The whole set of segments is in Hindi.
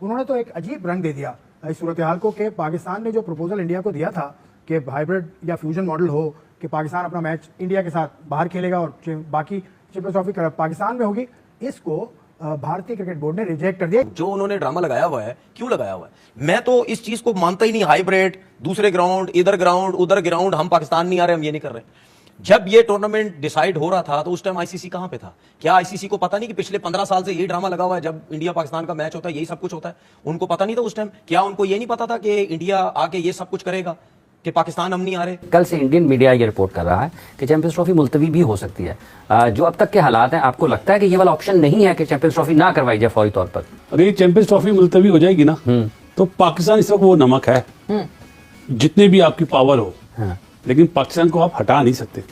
उन्होंने तो एक अजीब रंग दे दिया इस सूरत हाल को कि पाकिस्तान ने जो प्रपोजल इंडिया को दिया था कि हाइब्रिड या फ्यूजन मॉडल हो कि पाकिस्तान अपना मैच इंडिया के साथ बाहर खेलेगा और बाकी चैंपियंस ट्रॉफी पाकिस्तान में होगी, इसको भारतीय क्रिकेट बोर्ड ने रिजेक्ट कर दिया। जो उन्होंने ड्रामा लगाया हुआ है, क्यों लगाया हुआ है? मैं तो इस चीज को मानता ही नहीं। हाइब्रिड, दूसरे ग्राउंड, इधर ग्राउंड, उधर ग्राउंड, हम पाकिस्तान नहीं आ रहे, हम ये नहीं कर रहे। जब ये टूर्नामेंट डिसाइड हो रहा था तो उस टाइम आईसीसी कहां पे था? क्या आईसीसी को पता नहीं कि पिछले 15 साल से ये ड्रामा लगा हुआ है? जब इंडिया पाकिस्तान का मैच होता है यही सब कुछ होता है। उनको पता नहीं था उस टाइम? क्या उनको ये नहीं पता था कि इंडिया आके ये सब कुछ करेगा, कि पाकिस्तान हम नहीं आ रहे? कल से इंडियन मीडिया ये रिपोर्ट कर रहा है कि चैंपियंस ट्रॉफी मुलतवी भी हो सकती है। जो अब तक के हालात हैं, आपको लगता है कि ये वाला ऑप्शन नहीं है कि चैंपियंस ट्रॉफी ना करवाई जाए फौरी तौर पर? अगर ये चैंपियंस ट्रॉफी मुलतवी हो जाएगी ना, तो पाकिस्तान इस वक्त वो नमक है, जितने भी आपकी पावर हो, लेकिन पाकिस्तान को आप हटा नहीं सकते।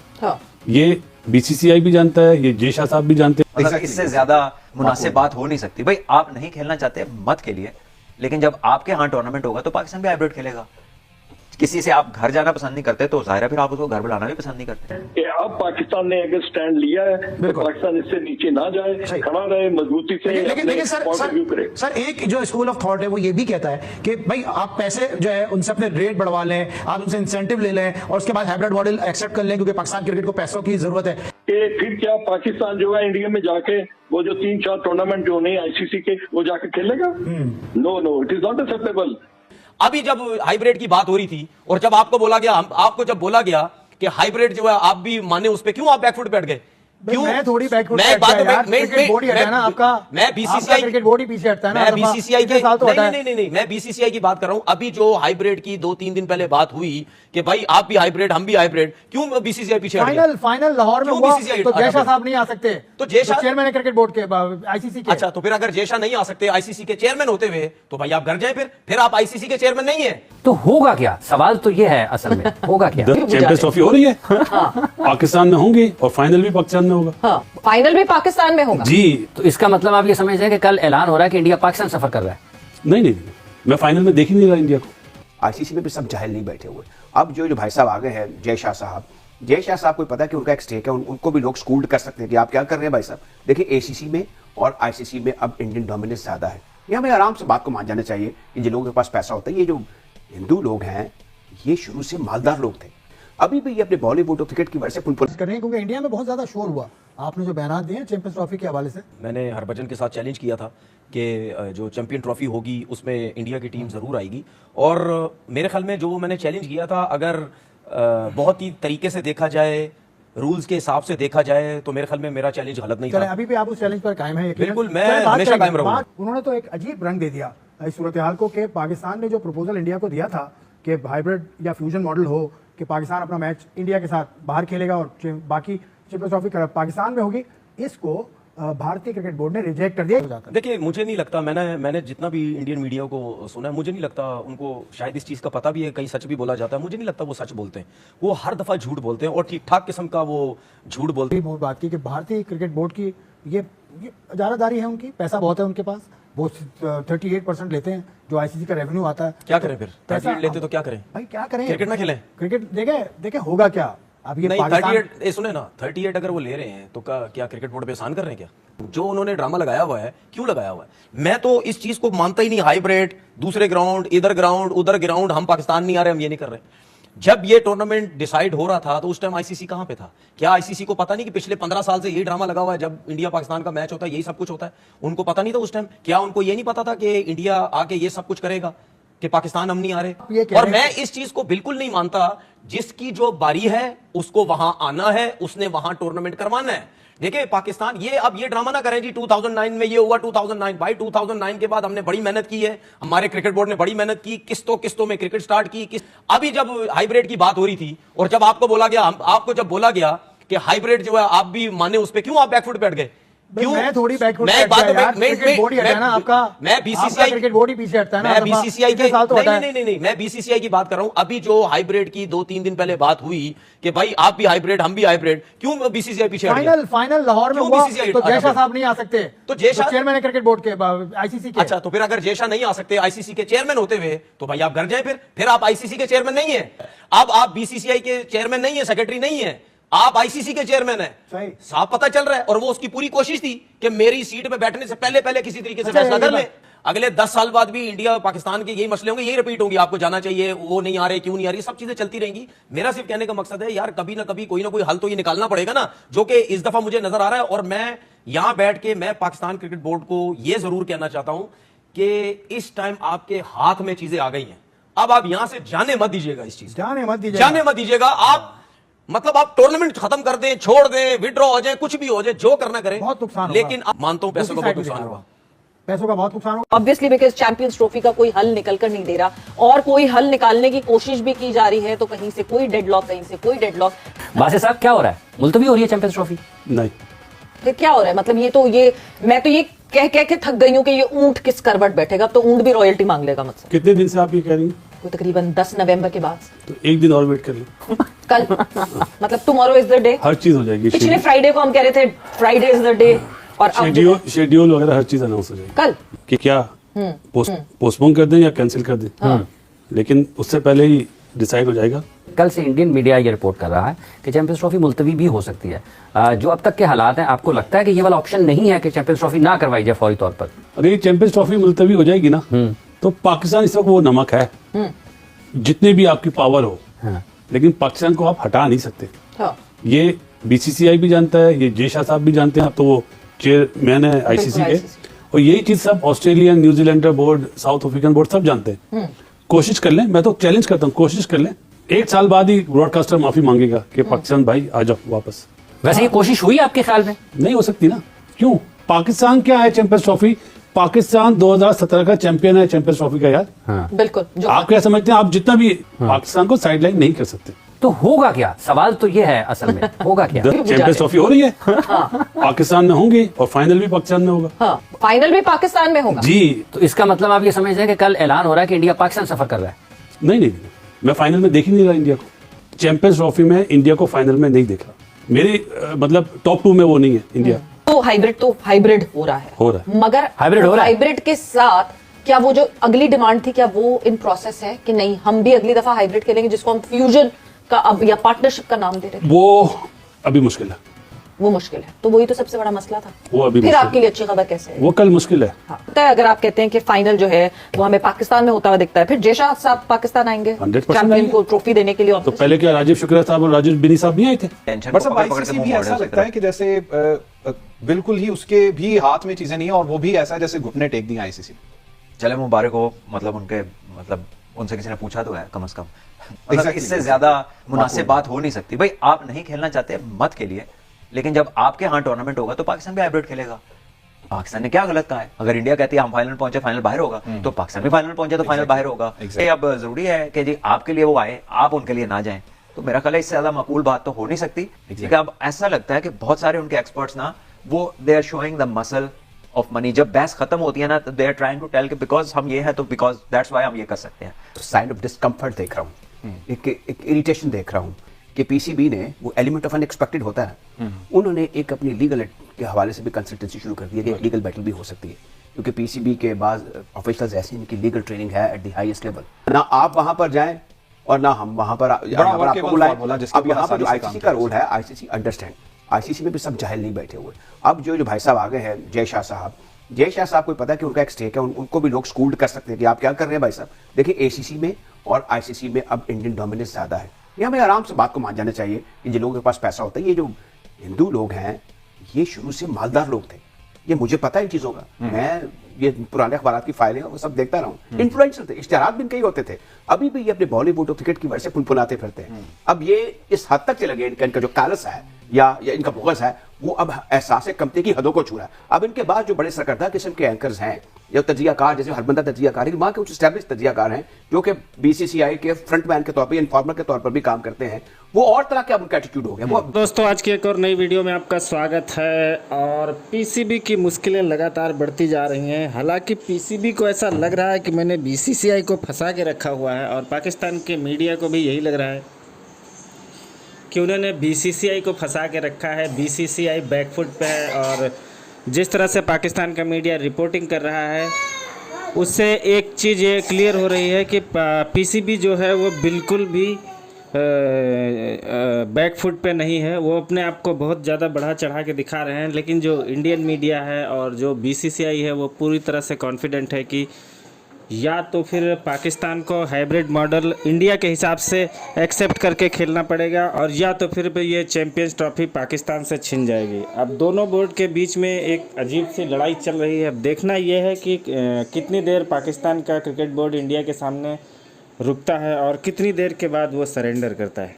ये बीसीसीआई भी जानता है, ये जय शाह साहब भी जानते हैं। मतलब इससे ज्यादा मुनासिब बात हो नहीं सकती। भाई आप नहीं खेलना चाहते मत खेलिए, लेकिन जब आपके यहाँ टूर्नामेंट होगा तो पाकिस्तान भी हाइब्रिड खेलेगा। किसी से आप घर जाना पसंद नहीं करते तो जाहिर है फिर आप उसको घर बुलाना भी पसंद नहीं करते। कि अब पाकिस्तान ने अगर स्टैंड लिया है तो पाकिस्तान इससे नीचे ना जाए, खड़ा रहे मजबूती से। लेकिन सर एक जो स्कूल ऑफ थॉट है वो ये भी कहता है कि भाई आप पैसे जो है उनसे अपने रेट बढ़वा लें, आप उनसे इंसेंटिव ले लें और उसके बाद हाइब्रिड मॉडल एक्सेप्ट कर लें, क्योंकि पाकिस्तान क्रिकेट को पैसों की जरूरत है। कि फिर क्या पाकिस्तान जो है इंडिया में जाके वो जो 3-4 टूर्नामेंट जो नहीं आईसीसी के वो जाके खेलेगा? No, it is not acceptable. अभी जब हाइब्रिड की बात हो रही थी और जब आपको बोला गया, आपको जब बोला गया कि हाइब्रिड जो है आप भी माने, उस पे क्यों आप बैकफुट बैठ गए? क्यों? मैं थोड़ी बैकफुट मैं बात क्रिकेट बोर्ड ही हटा है ना आपका, मैं बीसीसीआई क्रिकेट बोर्ड ही पीछे हटता है ना। मैं बीसीसीआई के नहीं, मैं बीसीसीआई की बात कर रहा हूं। अभी जो हाइब्रिड की 2-3 दिन पहले बात हुई कि भाई आप भी हाइब्रिड हम भी हाइब्रिड, क्यों बीसीसीआई पीछे हट गया? फाइनल लाहौर में हुआ तो जय शाह साहब नहीं आ सकते, तो जय शाह चेयरमैन है क्रिकेट बोर्ड के, आईसीसी के। अच्छा, तो फिर अगर जय शाह नहीं आ सकते आईसीसी के चेयरमैन होते हुए, तो भाई आप घर जाए, फिर आप आईसीसी के चेयरमैन नहीं है। तो होगा क्या? सवाल तो ये है असल में, होगा क्या? चैंपियंस ट्रॉफी हो रही है, पाकिस्तान में होंगी और फाइनल भी पाकिस्तान में होगा। फाइनल भी पाकिस्तान में होगा जी। तो इसका मतलब आप ये समझ रहे हैं कि कल ऐलान हो रहा है कि इंडिया पाकिस्तान सफर कर रहा है? नहीं, मैं फाइनल में देख ही नहीं रहा इंडिया को। आईसीसी में भी सब जाहिल नहीं बैठे हुए। अब जो भाई साहब आ गए हैं, जय शाह साहब को पता है कि उनका एक स्टेक है, उनको भी लोग स्कूल्ड कर सकते हैं कि आप क्या कर रहे हैं भाई साहब। देखिए एसीसी में और आईसीसी में अब इंडियन डोमिनेंस ज्यादा है। ये हमें आराम से बात को मान जाना चाहिए कि जिन लोगों के पास पैसा होता है, ये जो हिंदू लोग हैं ये शुरू से मालदार लोग थे, अभी भी ये अपने बॉलीवुड और क्रिकेट की वजह से पुल कर रहे हैं, क्योंकि इंडिया में बहुत ज्यादा शोर हुआ। आपने जो बयान दिए चैंपियंस ट्रॉफी के हवाले से, मैंने हरभजन के साथ चैलेंज किया था कि जो चैंपियन ट्रॉफी होगी उसमें इंडिया की टीम जरूर आएगी, और मेरे ख्याल में जो मैंने चैलेंज किया था, अगर बहुत ही तरीके से देखा जाए, रूल्स के हिसाब से देखा जाए, तो मेरे ख्याल में मेरा चैलेंज गलत नहीं था। अभी भी आप उस चैलेंज पर कायम है? बिल्कुल, मैं हमेशा कायम रहूंगा। उन्होंने तो एक अजीब रंग दे दिया इस सूरत हाल को कि पाकिस्तान ने जो प्रपोजल इंडिया को दिया था कि हाइब्रिड या फ्यूजन मॉडल हो कि पाकिस्तान अपना मैच इंडिया के साथ बाहर खेलेगा और बाकी चैंपियंस ट्रॉफी पाकिस्तान में होगी, इसको भारतीय क्रिकेट बोर्ड ने रिजेक्ट कर दिया। देखिए, मुझे नहीं लगता, मैंने जितना भी इंडियन मीडिया को सुना है, मुझे नहीं लगता उनको शायद इस चीज का पता भी है, कहीं सच भी बोला जाता है, मुझे नहीं लगता वो सच बोलते हैं। वो हर दफा झूठ बोलते हैं और ठीक ठाक किस्म का वो झूठ बोलते हैं। बात की कि भारतीय क्रिकेट बोर्ड की ये इजारादारी है, उनकी पैसा बहुत है उनके पास, वो 38% लेते हैं जो आईसीसी का रेवेन्यू आता है। क्या करें फिर? 38 लेते तो क्या करें भाई? क्या करें? क्रिकेट ना खेलें? क्रिकेट देखे होगा क्या? अब ये नहीं, पाकिस्तान 38 सुने ना, 38 अगर वो ले रहे हैं तो क्या क्रिकेट बोर्ड पे एहसान कर रहे हैं क्या? जो उन्होंने ड्रामा लगाया हुआ है, क्यों लगाया हुआ है? मैं तो इस चीज को मानता ही नहीं। हाइब्रिड, दूसरे ग्राउंड, इधर ग्राउंड, उधर ग्राउंड, हम पाकिस्तान नहीं आ रहे, हम ये नहीं कर रहे। जब ये टूर्नामेंट डिसाइड हो रहा था तो उस टाइम आईसीसी कहां पे था? क्या आईसीसी को पता नहीं कि पिछले 15 साल से यही ड्रामा लगा हुआ है? जब इंडिया पाकिस्तान का मैच होता है यही सब कुछ होता है। उनको पता नहीं था उस टाइम? क्या उनको ये नहीं पता था कि इंडिया आके ये सब कुछ करेगा, कि पाकिस्तान हम नहीं आ रहे? और मैं इस चीज को बिल्कुल नहीं मानता। जिसकी जो बारी है उसको वहां आना है, उसने वहां टूर्नामेंट करवाना है। देखिए पाकिस्तान, ये अब ये ड्रामा ना करें जी 2009 में ये हुआ, 2009 भाई 2009 के बाद हमने बड़ी मेहनत की है, हमारे क्रिकेट बोर्ड ने बड़ी मेहनत की, किस्तों में क्रिकेट स्टार्ट की। अभी जब हाइब्रिड की बात हो रही थी और जब आपको बोला गया, आपको जब बोला गया कि हाइब्रिड जो है आप भी माने, उस पे क्यों आप बैकफुट बैठ गए? क्यों? मैं थोड़ी बैकफुट मैं बात क्रिकेट बोर्ड ही हटा है ना आपका, मैं बीसीसीआई क्रिकेट बोर्ड ही पीछे हटता है ना। मैं बीसीसीआई के नहीं, मैं बीसीसीआई की बात कर रहा हूं। अभी जो हाइब्रिड की 2-3 दिन पहले बात हुई कि भाई आप भी हाइब्रिड हम भी हाइब्रिड, क्यों बीसीसीआई पीछे हट गया? फाइनल लाहौर में हुआ तो जय शाह साहब नहीं आ सकते, तो जय शाह चेयरमैन है क्रिकेट बोर्ड के, आईसीसी के। अच्छा, तो फिर अगर जय शाह नहीं आ सकते आईसीसी के चेयरमैन होते हुए, तो भाई आप घर जाए, फिर आप आईसीसी के चेयरमैन नहीं है। अब आप बीसीसीआई के चेयरमैन नहीं है, सेक्रेटरी नहीं है, आप आईसीसी के चेयरमैन हैं। साफ पता चल रहा है, और वो उसकी पूरी कोशिश थी कि मेरी सीट पे बैठने से पहले किसी तरीके से फैसला कर ले। अगले 10 साल बाद भी इंडिया और पाकिस्तान के यही मसले होंगे, यही रिपीट होंगी, आपको जाना चाहिए, वो नहीं आ रहे, क्यों नहीं आ रही, सब चीजें चलती रहेंगी। मेरा सिर्फ कहने का मकसद है यार, कभी ना कभी कोई ना कोई हल तो ये निकालना पड़ेगा ना, जो कि इस दफा मुझे नजर आ रहा है। और मैं यहां बैठ के मैं पाकिस्तान क्रिकेट बोर्ड को यह जरूर कहना चाहता हूं कि इस टाइम आपके हाथ में चीजें आ गई हैं, अब आप यहां से जाने मत दीजिएगा, इस चीज जाने मत दीजिएगा। जाने मत दीजिएगा। आप मतलब आप टूर्नामेंट खत्म कर दें, छोड़ दें, विड्रॉ हो जाए, कुछ भी हो जाए, जो करना करें, बहुत नुकसान होगा। लेकिन आप मानता हूं पैसों का बहुत नुकसान होगा, पैसों का बहुत नुकसान होगा। ऑब्वियसली बिकॉज चैंपियंस ट्रॉफी का कोई हल निकल कर नहीं दे रहा, और कोई हल निकालने की कोशिश भी की जा रही है, तो कहीं से कोई डेडलॉक, कहीं से कोई डेडलॉक। बासित साहब क्या हो रहा है, मुलतवी हो रही है चैंपियंस ट्रॉफी? नहीं, फिर क्या हो रहा है? मतलब मैं तो ये कह के थक गई हूं कि ये ऊंट किस करवट बैठेगा, अब तो ऊंट भी रॉयल्टी मांग लेगा मुझसे। कितने दिन से आप ये कह रही हैं? कोई तकरीबन 10 नवंबर के बाद। तो एक दिन और वेट कर लो, कल मतलब टुमारो इज द डे। हर चीज हो जाएगी। पिछले फ्राइडे को हम कह रहे थे फ्राइडे इज द डे, और अब शेड्यूल वगैरह हर चीज अनाउंस हो जाएगी कल कि क्या पोस्टपोन कर दें या कैंसिल कर दें, लेकिन उससे पहले ही डिसाइड हो जाएगा। कल से इंडियन मीडिया ये रिपोर्ट कर रहा है कि चैंपियंस ट्रॉफी मुलतवी भी हो सकती है। जो अब तक के हालात हैं, आपको लगता है कि ये वाला ऑप्शन नहीं है कि चैंपियंस ट्रॉफी ना करवाई जाए फौरी तौर पर? अगर ये चैंपियंस ट्रॉफी मुलतवी हो जाएगी ना, तो पाकिस्तान इस वक्त वो नमक है, जितने भी आपकी पावर हो, लेकिन पाकिस्तान को आप हटा नहीं सकते। हाँ। ये बीसीसीआई भी जानता है, ये जय शाह साहब भी जानते हैं, अब तो वो चेयरमैन है आईसीसी के, और यही चीज सब Australian, New Zealand board, south African board सब जानते हैं। कोशिश कर लें, मैं तो चैलेंज करता हूँ, कोशिश कर लें, 1 साल बाद ही ब्रॉडकास्टर माफी मांगेगा कि पाकिस्तान भाई आ जाओ वापस। वैसे ये कोशिश हुई आपके ख्याल में? नहीं हो सकती ना, क्यों? पाकिस्तान क्या है चैंपियंस ट्रॉफी? पाकिस्तान 2017 का चैंपियन है चैंपियंस ट्रॉफी का यार। बिल्कुल। जो आप क्या समझते हैं? आप जितना भी पाकिस्तान को साइडलाइन नहीं कर सकते। तो होगा क्या? सवाल तो ये है असल में, होगा क्या? चैंपियंस ट्रॉफी हो रही है, पाकिस्तान में होंगे, और फाइनल भी पाकिस्तान में होगा। हाँ, फाइनल भी पाकिस्तान में होगा जी। तो इसका मतलब आप ये समझते हैं कि कल ऐलान हो रहा है कि इंडिया पाकिस्तान सफर कर रहा है? नहीं, मैं फाइनल में देख ही नहीं रहा इंडिया को। चैंपियंस ट्रॉफी में इंडिया को फाइनल में नहीं देख रहा। मेरी मतलब टॉप 2 में वो नहीं है इंडिया। तो हाइब्रिड हो रहा है। मगर हाइब्रिड हो रहा है। हाइब्रिड के साथ क्या वो जो अगली डिमांड थी, क्या वो इन प्रोसेस है कि नहीं, हम भी अगली दफा हाइब्रिड खेलेंगे, जिसको हम फ्यूजन का अब या पार्टनरशिप का नाम दे रहे थे? वो अभी मुश्किल है, वो मुश्किल है। तो वही तो सबसे बड़ा मसला था। वो अभी फिर मुश्किल आपके लिए अच्छी खबर कैसे है? वो कल मुश्किल है। हाँ। तो अगर आप कहते हैं कि फाइनल जो है वो हमें पाकिस्तान में होता हुआ दिखता है, फिर जय शाह साहब पाकिस्तान आएंगे 100% चैंपियन आएंगे। को ट्रॉफी देने के लिए। तो पहले क्या राजीव शुक्ला साहब और राजेश बिनी साहब नहीं आए थे? टेंशन बट को सब पकड़ पकड़ के आईसीसी मुंह भी मोड़ ऐसा रहे हो लगता है कि जैसे बिल्कुल ही उसके भी हाथ में चीजें नहीं है, और वो भी ऐसा है जैसे घुटने टेक दी आईसीसी। चले मुबारक हो, मतलब उनसे किसी ने पूछा तो है कम से कम। मतलब Exactly, इससे ज्यादा मुनासिब बात हो नहीं सकती। भाई आप नहीं खेलना चाहते मत खेलिए, लेकिन जब आपके यहाँ टूर्नामेंट होगा तो पाकिस्तान भी हाइब्रिड खेलेगा। पाकिस्तान ने क्या गलत कहा है? अगर इंडिया कहती है हम फाइनल पहुंचे, फाइनल बाहर होगा, तो पाकिस्तान भी फाइनल पहुंचे तो फाइनल बाहर होगा। ये अब जरूरी है कि जी आपके लिए वो आए, आप उनके लिए ना जाएं। तो मेरा ख्याल है इससे ज्यादा मकबूल बात तो हो नहीं सकती। लेकिन अब ऐसा लगता है कि बहुत सारे उनके एक्सपर्ट्स ना, वो they are showing the muscle of money. जब बहस खत्म होती है ना, तो they are trying to tell कि बिकॉज हम ये है तो बिकॉज दैट्स व्हाई हम ये कर सकते हैं। साइड ऑफ डिस्कम्फर्ट देख रहा हूँ, एक इरिटेशन देख रहा हूँ कि पीसीबी ने, वो एलिमेंट ऑफ अनएक्सपेक्टेड होता है, उन्होंने एक अपनी लीगल के हवाले से भी कंसल्टेंसी शुरू कर दी है कि एक लीगल बैटल भी हो सकती है, क्योंकि पीसीबी के बाद ऑफिशियल्स ऐसे इनकी लीगल ट्रेनिंग है एट द हाईएस्ट लेवल। ना आप वहां पर जाएं और ना हम वहां पर आपको बुलाएं। अब यहाँ पर जो आईसीसी का रोल है, आईसीसी अंडरस्टैंड, आईसीसी में भी सब जाहिल नहीं बैठे हुए। अब जो भाई साहब आ गए हैं, जय शाह साहब को पता है कि उनका एक स्टेक है, उनको भी लोग स्कूल्ड कर सकते हैं कि आप क्या कर रहे हैं भाई साहब। देखिए एसीसी में और आईसीसी में अब इंडियन डोमिनेंस ज्यादा है। ये हमें आराम से बात को मान जाना चाहिए कि जिन लोगों के पास पैसा होता है, ये जो हिंदू लोग हैं ये शुरू से मालदार लोग थे, ये मुझे पता है इन चीजों का। मैं ये पुराने अखबार की फाइलें वो सब देखता रहा हूँ। इन्फ्लुएंसर थे, इश्तिहारात भी इनके ही होते थे, अभी भी ये अपने बॉलीवुड और क्रिकेट की वजह से फुनफुनाते फिरते हैं। अब ये इस हद तक चले गए, इनका जो कालस है या इनका बुग़्ज़ है, वो अब एहसास कमते की हदों को छू रहा है। अब इनके बाद जो बड़े सरकर्दा किस्म के एंकर्स हैं या तजियाकार, जैसे हरबंदा तजियाकार, वहाँ के कुछ एस्टैब्लिश तजियाकार हैं जो कि बीसीसीआई के फ्रंटमैन के तौर पर, इन्फॉर्मर के तौर पर भी काम करते हैं, वो और तरह का उनका एटीट्यूड हो गया। वो दोस्तों, आज की एक और नई वीडियो में आपका स्वागत है। और पीसीबी की मुश्किलें लगातार बढ़ती जा रही हैं। हालांकि पीसीबी को ऐसा लग रहा है कि मैंने बीसीसीआई को फंसा के रखा हुआ है, और पाकिस्तान के मीडिया को भी यही लग रहा है कि उन्होंने बीसीसीआई को फंसा के रखा है। बीसीसीआई बैकफुट पे है, और जिस तरह से पाकिस्तान का मीडिया रिपोर्टिंग कर रहा है, उससे एक चीज़ ये क्लियर हो रही है कि पीसीबी जो है वो बिल्कुल भी बैक फुट पे नहीं है, वो अपने आप को बहुत ज़्यादा बढ़ा चढ़ा के दिखा रहे हैं। लेकिन जो इंडियन मीडिया है और जो बीसीसीआई है वो पूरी तरह से कॉन्फिडेंट है कि या तो फिर पाकिस्तान को हाइब्रिड मॉडल इंडिया के हिसाब से एक्सेप्ट करके खेलना पड़ेगा, और या तो फिर ये चैंपियंस ट्रॉफी पाकिस्तान से छिन जाएगी। अब दोनों बोर्ड के बीच में एक अजीब सी लड़ाई चल रही है। अब देखना यह है कि कितनी देर पाकिस्तान का क्रिकेट बोर्ड इंडिया के सामने रुकता है और कितनी देर के बाद वो सरेंडर करता है।